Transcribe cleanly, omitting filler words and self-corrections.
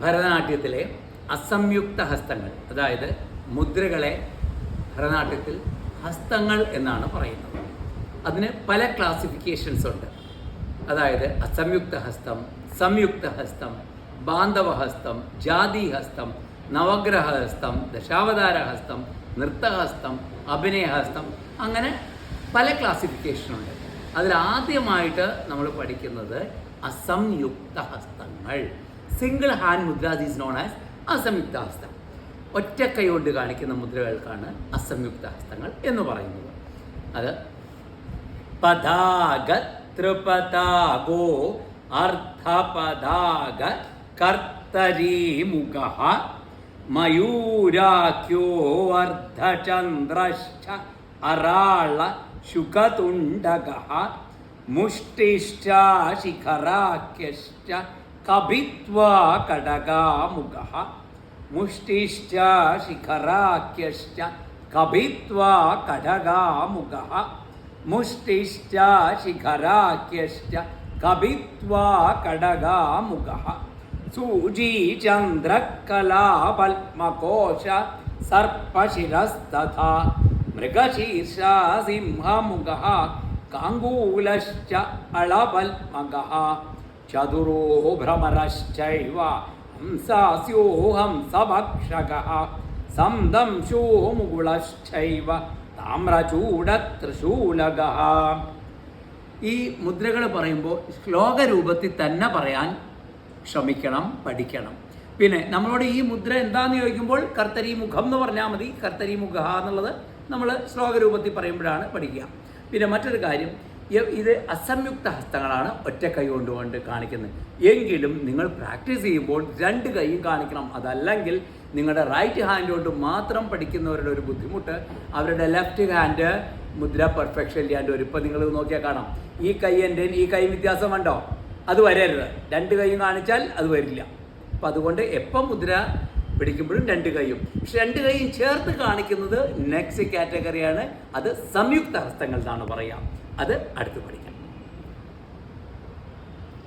ഭരതനാട്യത്തിലെ അസംയുക്ത ഹസ്തങ്ങൾ, അതായത് മുദ്രകളെ ഭരതനാട്യത്തിൽ ഹസ്തങ്ങൾ എന്നാണ് പറയുന്നത്. അതിന് പല ക്ലാസിഫിക്കേഷൻസ് ഉണ്ട്. അതായത് അസംയുക്ത ഹസ്തം, സംയുക്ത ഹസ്തം, ബാന്ധവഹസ്തം, ജാതിഹസ്തം, നവഗ്രഹഹസ്തം, ദശാവതാരഹസ്തം, നൃത്തഹസ്തം, അഭിനയഹസ്തം, അങ്ങനെ പല ക്ലാസിഫിക്കേഷനുണ്ട്. അതിലാദ്യമായിട്ട് നമ്മൾ പഠിക്കുന്നത് അസംയുക്ത ഹസ്തങ്ങൾ. Single hand mudras is known as അസംയുക്ത ഹസ്തം. ഒറ്റ കൈ കൊണ്ട് കാണിക്കുന്ന മുദ്രകൾക്കാണ് അസംയുക്ത ഹസ്തങ്ങൾ എന്ന് പറയുന്നത്. അത് പതാക ത്രിപതാഗോ അർദ്ധപതാക കർത്തരീമുഖ മയൂരാഖ്യോ അർദ്ധചന്ദ്രശ്ച അരാള ശുകതുണ്ടകഃ മുഷ്ടിശ്ച ശിഖരാഖ്യശ്ച കഭിത്വാ കടകാമുഖഃ മുഷ്ടിശ്ച ശിഖരാഖ്യശ്ച കഭിത്വാ കടകാമുഖഃ മുഷ്ടിശ്ച ശിഖരാഖ്യശ്ച കഭിത്വാ കടകാമുഖഃ സൂചീചന്ദ്രകലാപത്മകോശ സർപ്പശിരസ്തഥാ മൃഗശീർഷ സിംഹമുഖഃ കാംഗൂലശ്ച അളപത്മകഃ ചതുരോ ഭ്രമരശ്ചൈവ ഹംസാസ്യോ ഹംസഭക്ഷകഃ സംദംശോ മുകുളശ്ചൈവ താമ്രചൂഡത്രിശൂലകഃ. ഈ മുദ്രകൾ പറയുമ്പോൾ ശ്ലോകരൂപത്തിൽ തന്നെ പറയാൻ ശ്രമിക്കണം, പഠിക്കണം. പിന്നെ നമ്മളോട് ഈ മുദ്ര എന്താണെന്ന് ചോദിക്കുമ്പോൾ കർത്തരി മുഖം എന്ന് പറഞ്ഞാൽ മതി. കർത്തരി മുഖ എന്നുള്ളത് നമ്മൾ ശ്ലോകരൂപത്തിൽ പറയുമ്പോഴാണ് പഠിക്കുക. പിന്നെ മറ്റൊരു കാര്യം, ഇത് അസംയുക്ത ഹസ്തങ്ങളാണ്, ഒറ്റ കൈ കൊണ്ടുകൊണ്ട് കാണിക്കുന്നത്. എങ്കിലും നിങ്ങൾ പ്രാക്ടീസ് ചെയ്യുമ്പോൾ രണ്ട് കൈയും കാണിക്കണം. അതല്ലെങ്കിൽ നിങ്ങളുടെ റൈറ്റ് ഹാൻഡ് കൊണ്ട് മാത്രം പഠിക്കുന്നവരുടെ ഒരു ബുദ്ധിമുട്ട്, അവരുടെ ലെഫ്റ്റ് ഹാൻഡ് മുദ്ര പെർഫെക്ഷൻ ഇല്ലാണ്ട് വരും. ഇപ്പം നിങ്ങൾ നോക്കിയാൽ കാണാം, ഈ കൈ എൻ്റെ ഈ കൈ വ്യത്യാസം കണ്ടോ? അത് വരരുത്. രണ്ട് കൈയും കാണിച്ചാൽ അത് വരില്ല. അപ്പം അതുകൊണ്ട് എപ്പം മുദ്ര പിടിക്കുമ്പോഴും രണ്ട് കൈയും, പക്ഷെ രണ്ട് കൈയും ചേർത്ത് കാണിക്കുന്നത് നെക്സ്റ്റ് കാറ്റഗറിയാണ്. അത് സംയുക്ത ഹസ്തങ്ങൾ എന്നാണ് പറയുക. അത് അടുത്ത് പഠിക്കാം.